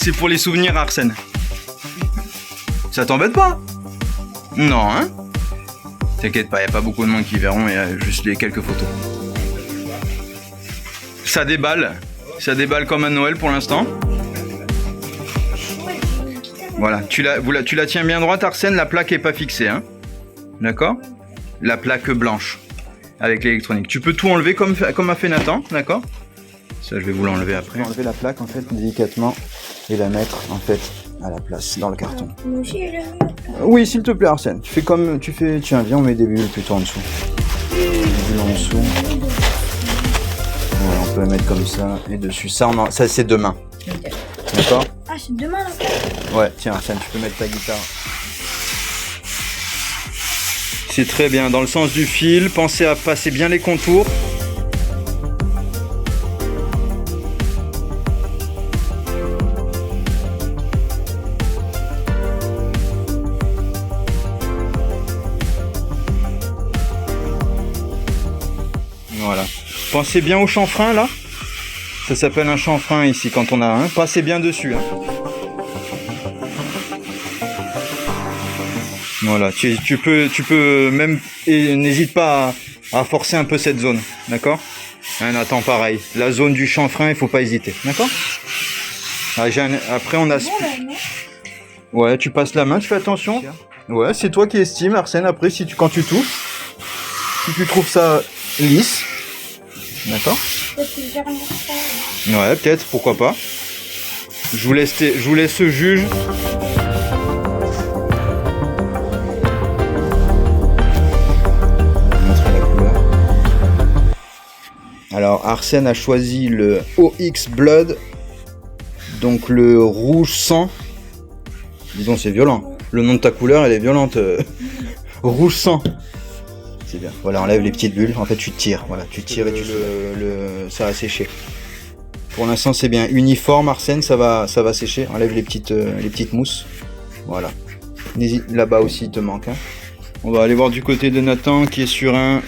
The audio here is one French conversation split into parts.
C'est pour les souvenirs, Arsène. Ça t'embête pas? Non, hein? T'inquiète pas, y a pas beaucoup de monde qui verront, il y a juste les quelques photos. Ça déballe comme à Noël pour l'instant. Voilà, tu la tiens bien droite, Arsène, la plaque est pas fixée, hein? D'accord? La plaque blanche avec l'électronique. Tu peux tout enlever comme a fait Nathan, d'accord? Ça, je vais vous l'enlever après. Enlever la plaque en fait délicatement et la mettre en fait à la place dans le carton. Oui, s'il te plaît, Arsène. Tu fais comme tu fais. Tiens, viens, on met des bulles plutôt en dessous. Des bulles en dessous. Voilà, on peut la mettre comme ça et dessus. Ça c'est demain. D'accord? Ah, c'est demain là. Ouais, tiens, Arsène, tu peux mettre ta guitare. C'est très bien. Dans le sens du fil, pensez à passer bien les contours. Voilà. Pensez bien au chanfrein là. Ça s'appelle un chanfrein ici quand on a un. Passez bien dessus. Hein. Voilà. Tu peux même. Et n'hésite pas à forcer un peu cette zone. D'accord? Hein, Nathan, pareil. La zone du chanfrein, il faut pas hésiter. D'accord? Après on a. Ouais, tu passes la main, tu fais attention. Ouais, c'est toi qui estime, Arsène. Après, quand tu touches, si tu trouves ça lisse. D'accord? Ouais, peut-être, pourquoi pas. Je vous laisse juge. On va montrer la couleur. Alors, Arsène a choisi le OX Blood. Donc le rouge sang. Disons, c'est violent. Le nom de ta couleur, elle est violente. Rouge sang. C'est bien. Voilà, enlève les petites bulles. En fait, tu tires. Voilà, tu tires et ça va sécher. Pour l'instant, c'est bien uniforme, Arsène. Ça va sécher. Enlève les petites mousses. Voilà. Là-bas aussi, il te manque. Hein. On va aller voir du côté de Nathan qui est sur un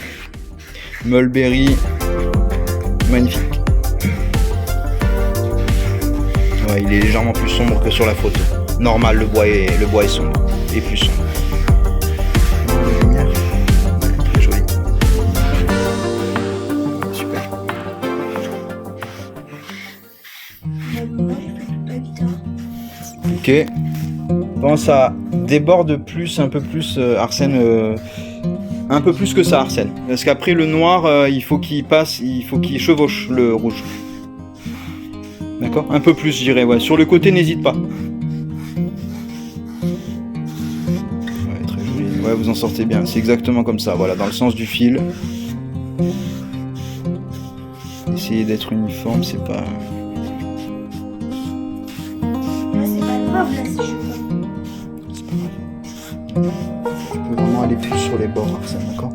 Mulberry. Magnifique. Ouais, il est légèrement plus sombre que sur la photo. Normal, le bois est sombre. Et plus sombre. Ok. Pense à déborde plus, un peu plus, Arsène. Un peu plus que ça, Arsène. Parce qu'après le noir, il faut qu'il chevauche le rouge. D'accord? Un peu plus, je dirais. Ouais. Sur le côté, n'hésite pas. Ouais, très joli. Ouais, vous en sortez bien. C'est exactement comme ça. Voilà, dans le sens du fil. Essayez d'être uniforme, c'est pas. Tu peux vraiment aller plus sur les bords, Arsène, d'accord?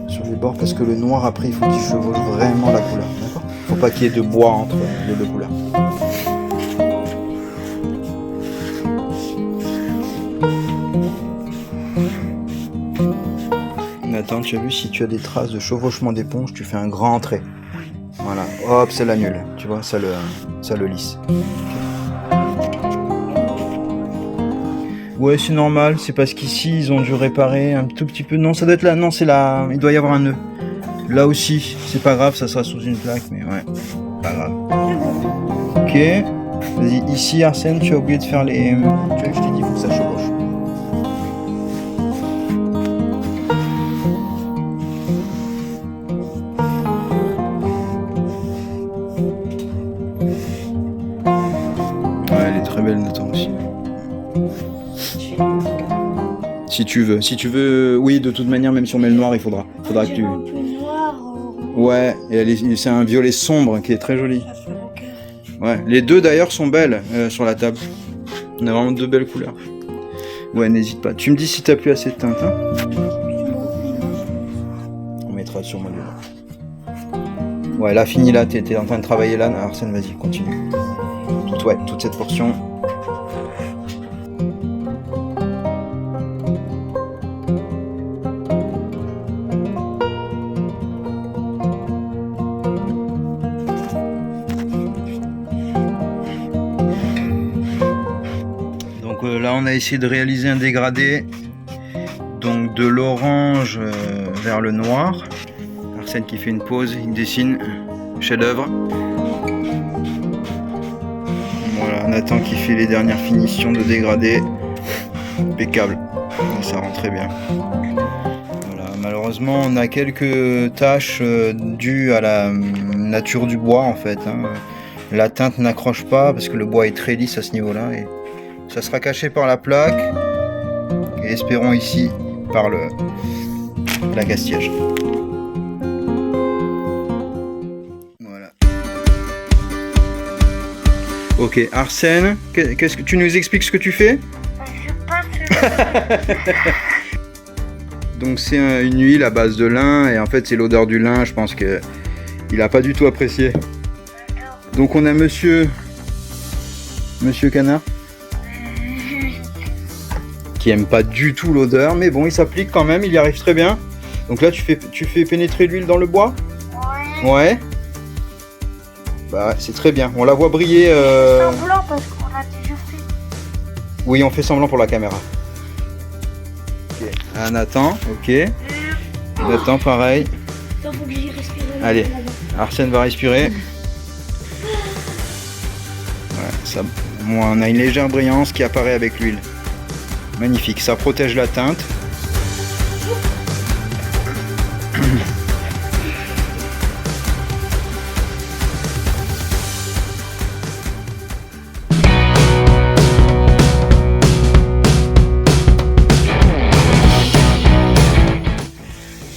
Sur les bords, parce que le noir, après, il faut qu'il chevauche vraiment la couleur, d'accord? Faut pas qu'il y ait de bois entre les deux couleurs. Nathan, tu as vu, si tu as des traces de chevauchement d'éponge, tu fais un grand trait. Voilà, hop, ça l'annule, tu vois, ça le lisse. Ouais, c'est normal, c'est parce qu'ici, ils ont dû réparer un tout petit peu. Non, ça doit être là, non, c'est là, il doit y avoir un nœud. Là aussi, c'est pas grave, ça sera sous une plaque, mais ouais, pas grave. Ok, vas-y, ici, Arsène, tu as oublié de faire les... Tu vois, je t'ai dit, il faut que ça chevauche. Ouais, elle est très belle, Nathan, aussi. Si tu veux, oui, de toute manière, même si on met le noir, il faudra que tu... Ouais, et c'est un violet sombre qui est très joli. Ouais, les deux d'ailleurs sont belles sur la table. On a vraiment deux belles couleurs. Ouais, n'hésite pas. Tu me dis si t'as plus assez de teinte, hein. On mettra sur mon lieu. Ouais, là, fini là, t'es en train de travailler là. Arsène, vas-y, continue. Toute cette portion. Voilà, on a essayé de réaliser un dégradé. Donc de l'orange vers le noir. Arsène qui fait une pause, il dessine. Chef-d'œuvre. Voilà, Nathan qui fait les dernières finitions de dégradé. Impeccable. Et ça rend très bien. Voilà, malheureusement, on a quelques taches dues à la nature du bois en fait. La teinte n'accroche pas parce que le bois est très lisse à ce niveau-là. Et ça sera caché par la plaque. Et espérons ici par la gastiège. Voilà. Ok, Arsène, qu'est-ce que tu nous expliques ce que tu fais? Donc c'est une huile à base de lin et en fait c'est l'odeur du lin, je pense que il a pas du tout apprécié. Donc on a Monsieur Canard qui aime pas du tout l'odeur, mais bon il s'applique quand même, il y arrive très bien. Donc là tu fais pénétrer l'huile dans le bois? Ouais. Bah c'est très bien, on la voit briller. Semblant parce qu'on l'a déjà fait. Oui, on fait semblant pour la caméra. Ok. Ah, Nathan, ok. Nathan pareil. Faut que j'y respire. Allez, Arsène va respirer. Voilà, ça, on a une légère brillance qui apparaît avec l'huile. Magnifique, ça protège la teinte.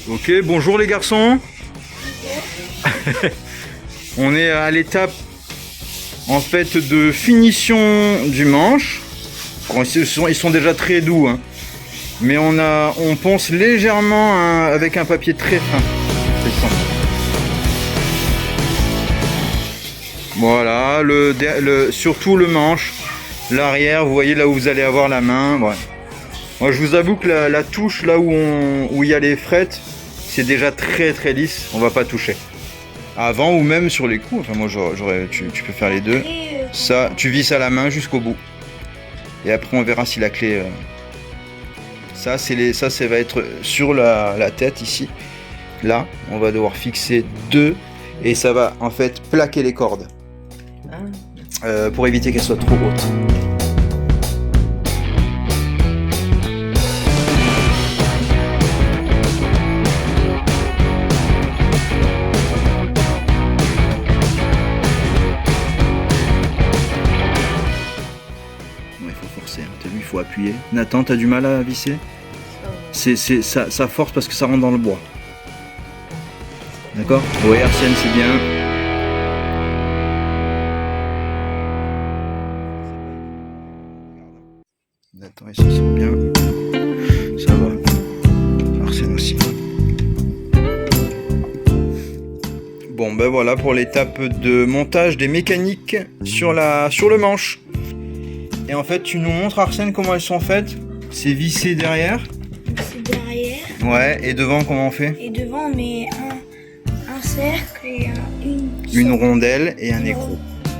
Ok, bonjour les garçons. On est à l'étape en fait de finition du manche. Ils sont déjà très doux, hein. Mais on ponce légèrement avec un papier très fin. Voilà, surtout le manche, l'arrière, vous voyez là où vous allez avoir la main. Ouais. Moi je vous avoue que la touche là où il y a les frettes, c'est déjà très très lisse, on va pas toucher. Avant ou même sur les coups, enfin moi tu peux faire les deux. Ça, tu visses à la main jusqu'au bout. Et après on verra si la clé... Ça va être sur la tête ici. Là, on va devoir fixer deux et ça va en fait plaquer les cordes. Pour éviter qu'elles soient trop hautes. Il faut appuyer. Nathan, t'as du mal à visser? Ça force parce que ça rentre dans le bois. D'accord? Oui, Arsène, c'est bien. Nathan, il s'en sort bien. Ça va. Arsène aussi. Bon, ben voilà pour l'étape de montage des mécaniques sur le manche. Et en fait, tu nous montres, Arsène, comment elles sont faites. C'est vissé derrière. C'est derrière. Ouais, et devant, comment on fait? Et devant, on met un cercle et une rondelle et un écrou.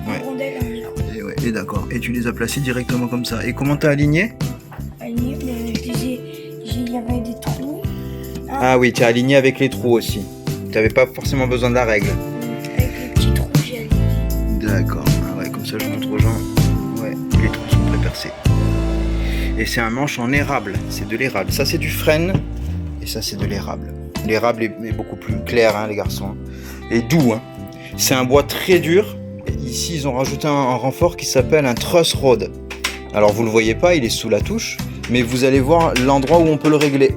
Ouais. Une rondelle et un écrou. Et, ouais, et d'accord. Et tu les as placés directement comme ça. Et comment t'as aligné? Aligné, mais il y avait des trous. Ah oui, tu as aligné avec les trous aussi. Tu n'avais pas forcément besoin de la règle. Avec les petits trous, j'ai aligné. D'accord. Ah ouais, comme ça, je montre aux gens. Ouais, les trous sont très percés. Et c'est un manche en érable, c'est de l'érable. Ça c'est du frêne et ça c'est de l'érable. L'érable est beaucoup plus clair, hein, les garçons. Et doux. Hein. C'est un bois très dur. Et ici ils ont rajouté un renfort qui s'appelle un truss rod. Alors vous le voyez pas, il est sous la touche. Mais vous allez voir l'endroit où on peut le régler.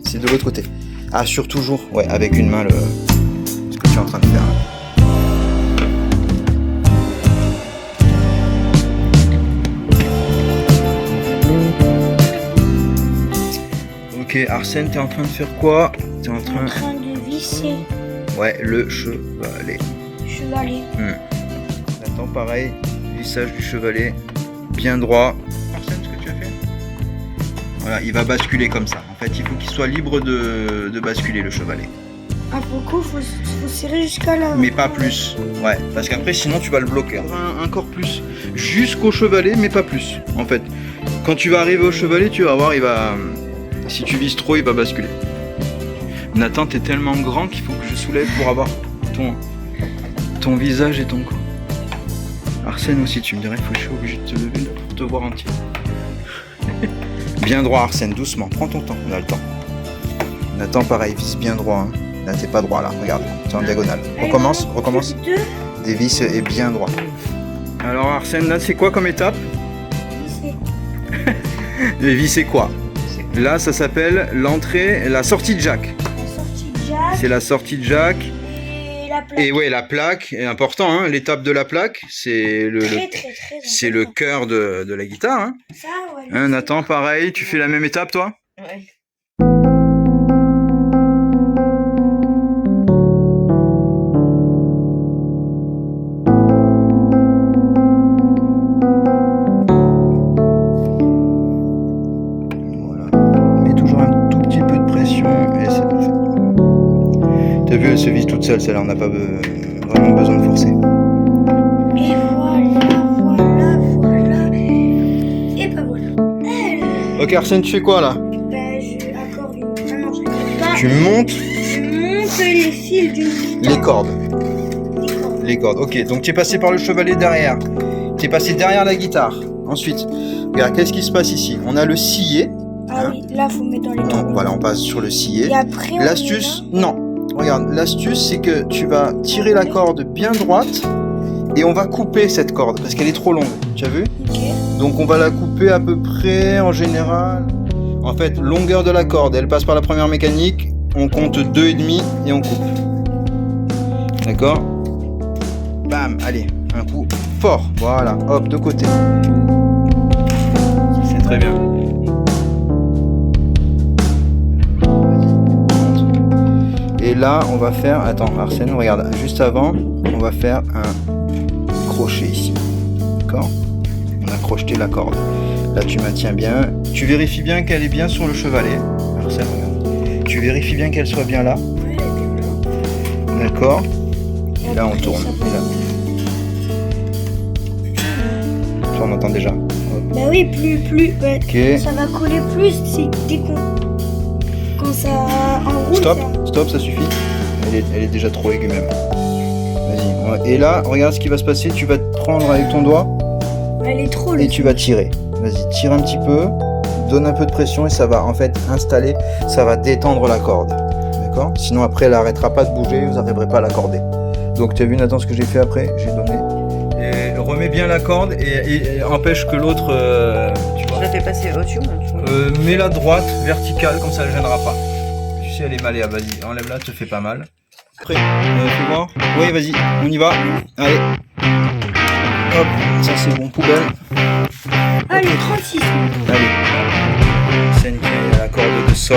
C'est de l'autre côté. Assure toujours, ouais, avec une main ce que tu es en train de faire. Ok, Arsène, t'es en train de faire quoi? T'es en train de visser. Ouais, le chevalet. Chevalet. Nathan, pareil, vissage du chevalet, bien droit. Arsène, ce que tu as fait? Voilà, il va basculer comme ça. En fait, il faut qu'il soit libre de basculer, le chevalet. Ah, beaucoup, faut serrer jusqu'à là. Mais pas plus. Ouais, parce qu'après, sinon, tu vas le bloquer. Encore plus. Jusqu'au chevalet, mais pas plus. En fait, Quand tu vas arriver au chevalet, tu vas voir, il va... Si tu vises trop, il va basculer. Nathan, t'es tellement grand qu'il faut que je soulève pour avoir ton visage et ton corps. Arsène aussi, tu me dirais, je suis obligé de te lever là pour te voir entier. Bien droit, Arsène, doucement, prends ton temps, on a le temps. Nathan, pareil, vise bien droit. Hein. Là, t'es pas droit, là, regarde, t'es en diagonale. Recommence. Dévisse et bien droit. Alors, Arsène, là, c'est quoi comme étape? Et visser quoi? Là, ça s'appelle l'entrée, la sortie de jack. C'est la sortie de jack. Et ouais, la plaque est important, hein, l'étape de la plaque, c'est c'est le cœur de la guitare. Hein. Ça, ouais, Hein, Nathan, pareil, tu fais la même étape, toi? Ouais. T'as vu, elle se vise toute seule, celle-là, on n'a pas vraiment besoin de forcer. Et voilà. Et bah voilà. Ok, Arsène, tu fais quoi là? Je accorde une. Ah non, je n'accorde pas. Tu montes Je monte les fils d'une guitare. les cordes. Les cordes, ok. Donc tu es passé par le chevalet derrière. Tu es passé derrière la guitare. Ensuite, regarde, qu'est-ce qui se passe ici? On a le sillet. Ah oui, là, faut mettre dans les trous. Voilà, on passe sur le sillet. Et après, on L'astuce, non. Regarde, l'astuce, c'est que tu vas tirer la corde bien droite et on va couper cette corde parce qu'elle est trop longue. Tu as vu? Ok. Donc on va la couper à peu près en général. En fait, longueur de la corde, elle passe par la première mécanique. On compte 2,5 et on coupe. D'accord? Bam, allez, un coup fort. Voilà, hop, de côté. C'est très bien. Et là, on va faire... Attends, Arsène, regarde. Juste avant, on va faire un crochet ici. D'accord? On a crocheté la corde. Là, tu maintiens bien. Tu vérifies bien qu'elle est bien sur le chevalet. Arsène, regarde. Tu vérifies bien qu'elle soit bien là. Ouais, elle est bien là. D'accord? Et là, on tourne. On entend déjà. Hop. Bah oui, plus. Ouais, Ok. ça va coller plus. C'est dès qu'on. Quand ça enroule. Stop, ça suffit. Elle est déjà trop aiguë même. Vas-y. Et là, regarde ce qui va se passer. Tu vas te prendre avec ton doigt Elle est trop et tu vas tirer. Vas-y, tire un petit peu. Donne un peu de pression et ça va en fait installer. Ça va détendre la corde. D'accord? Sinon après, elle n'arrêtera pas de bouger. Vous n'arriverez pas à l'accorder. Donc tu as vu Nathan ce que j'ai fait après? J'ai donné. Et remets bien la corde et empêche que l'autre. Tu vois. Je la fais passer au-dessus. Mets la droite verticale comme ça elle gênera pas. Tu sais elle est malléable, vas-y, enlève-la, te fais pas mal. Prêt? Fais voir. Oui vas-y, on y va. Allez. Hop, ça c'est bon, poubelle. Allez, 36. Allez. Scène qui est à la corde de sol.